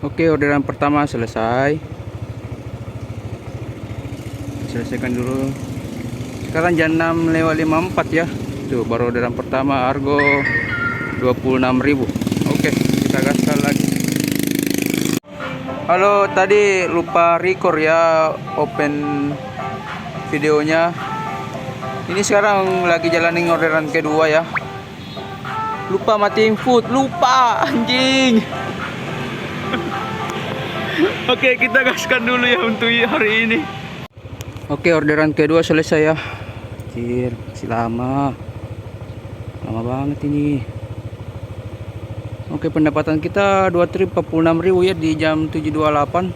Oke, orderan pertama selesai. Selesaikan dulu. Sekarang jam 6:54 ya. Tuh baru orderan pertama, harga 26.000. Oke, kita gaskan lagi. Halo, tadi lupa record ya, open videonya. Ini sekarang lagi jalanin orderan kedua ya. Lupa matiin food, lupa anjing. Oke, kita gaskan dulu ya untuk hari ini. Oke, orderan kedua selesai ya. Anjir, masih lama. Lama banget ini. Oke, pendapatan kita 2 trip 46.000 ya di jam 7.28.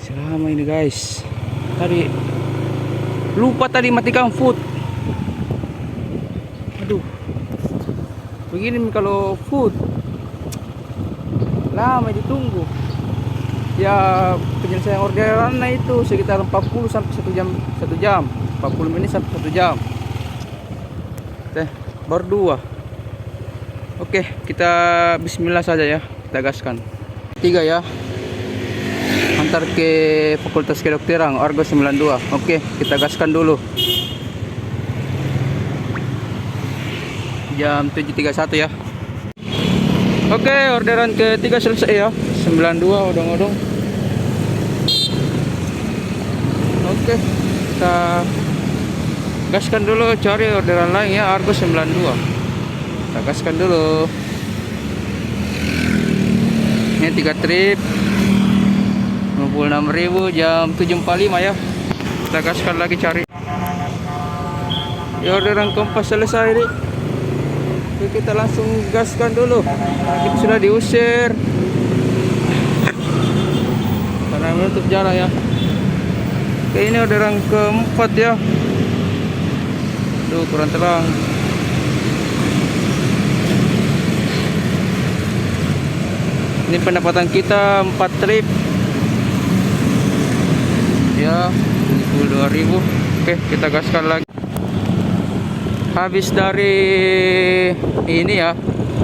Selama ini guys. Tadi lupa tadi matikan food. Aduh. Begini kalau food lama ditunggu. Ya, penyelesaian orderan itu sekitar 40 sampai 1 jam. 40 menit sampai 1 jam. Baru 2. Oke, kita bismillah saja ya, kita gaskan. 3 ya. Antar ke Fakultas Kedokteran, Argo 92. Oke, kita gaskan dulu. Jam 7.31 ya. Oke, orderan ketiga selesai ya. 92 odong-odong. Oke, kita gaskan dulu, cari orderan lain ya, Argo 92. Kita gaskan dulu. Ini 3 trip 56.000 jam 7.45 ya. Kita gaskan lagi cari. Ya, orderan keempat selesai nih. Oke, kita langsung gaskan dulu. Kita sudah diusir karena menutup jalan ya. Oke, ini orderan keempat ya. Aduh, kurang terang. Ini pendapatan kita 4 trip ya, 22.000. Oke, kita gaskan lagi. Habis dari ini ya,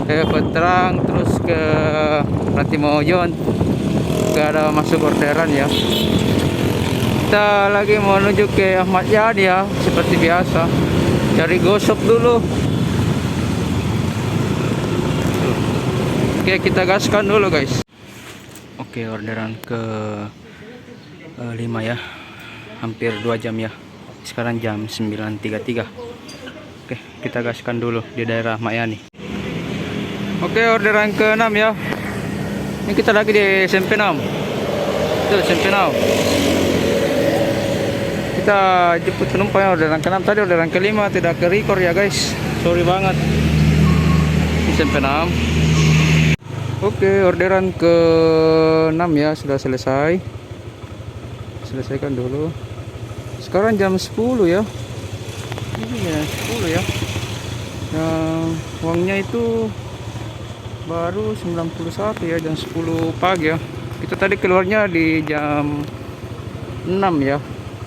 ke Petrang terus ke Ratimojon, gak ada masuk orderan ya. Kita lagi menuju ke Ahmad Yani ya, seperti biasa. Cari gosok dulu. Oke, kita gaskan dulu guys. Oke, orderan ke 5 ya. Hampir 2 jam ya. Sekarang jam 9.33. Oke, kita gaskan dulu di daerah Mayani. Oke, orderan ke 6 ya. Ini kita lagi di SMP 6. Itu SMP 6. Kita jemput penumpang ya, orderan ke 6. Tadi orderan ke 5 tidak ke record ya guys. Sorry banget. Ini SMP 6. Oke, orderan ke 6 ya, sudah selesai. Selesaikan dulu. Sekarang jam 10 ya. Ini ya 10 ya. Nah, uangnya itu baru 91 ya, jam 10 pagi ya. Kita tadi keluarnya di jam 6 ya.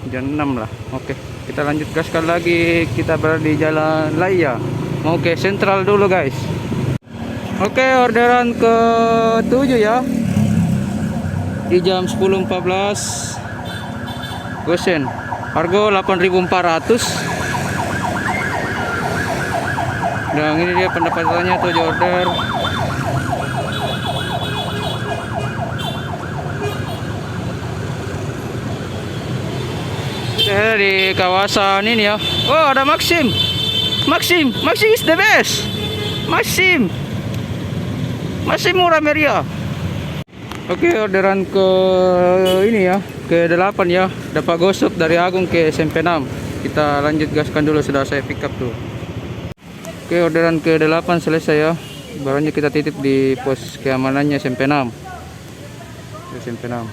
Jam 6 lah. Oke, kita lanjut gaskan lagi. Kita berada di Jalan Laya. Mau ke Sentral dulu guys. Oke, orderan ke 7 ya. Di jam 10.14. Gosen. Harga 8.400. Dan ini dia pendapatannya 7 order. Di kawasan ini ya. Oh, ada Maxim. Maxim is the best. Maxim masih murah meriah. Oke, orderan ke ini ya, ke 8 ya. Dapat gosok dari Agung ke SMP 6. Kita lanjut gaskan dulu, sudah saya pick up tuh. Oke, orderan ke 8 selesai ya. Barangnya kita titip di pos keamanannya SMP 6. SMP 6.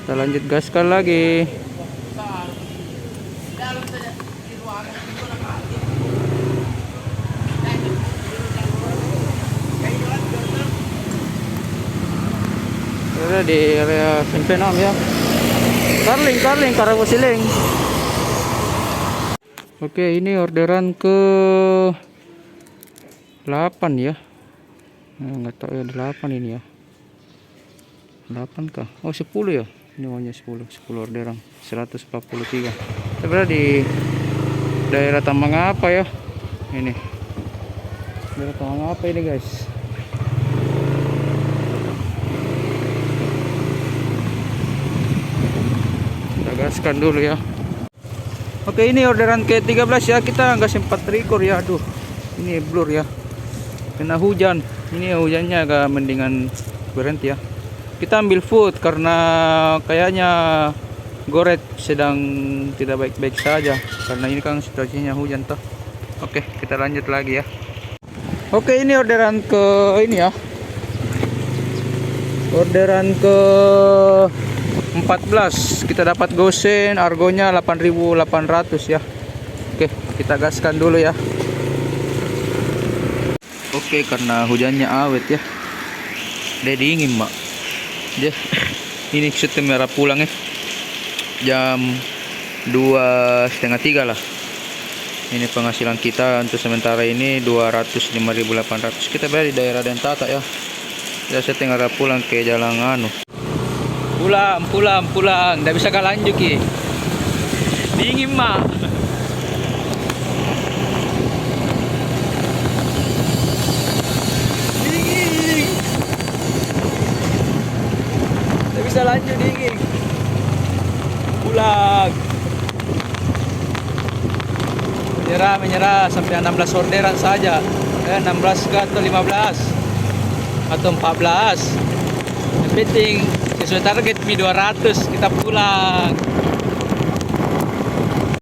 Kita lanjut gaskan lagi. Di area SMP 6 ya. Karling Karawaciling. Oke, ini orderan ke 8 ya. Nggak tahu ya, 8 ini ya. 8 kah? Oh 10 ya. Ini maunya 10 orderan 143. Kita berada di daerah Tambang apa ya? Ini daerah Tambang apa ini guys? Kita gaskan dulu ya. Oke, ini orderan ke-13 ya. Kita nggak sempat record ya. Aduh, ini blur ya. Kena hujan. Ini hujannya agak mendingan berhenti ya. Kita ambil food karena kayaknya Goret sedang tidak baik-baik saja. Karena ini kan situasinya hujan toh. Oke, kita lanjut lagi ya. Oke, ini orderan ke ini ya. Orderan ke 14. Kita dapat gosen, argonya 8.800 ya. Oke, kita gaskan dulu ya. Oke, karena hujannya awet ya. Dia dingin, Mak. Dia ini kita merah pulang ya. Jam 2:30 lah. Ini penghasilan kita untuk sementara ini 205.800. Kita bayar di daerah Dentata ya. Ya saya tinggal pulang ke Jalan Anu. Pulang. Nggak bisa lanjut ki. Dingin, Mak. Dingin. Nggak bisa lanjut, dingin. Pulang. Menyerah sampai 16 orderan saja. 16 ke atau 15 atau 14. Yang penting sesuai target 200 kita pulang.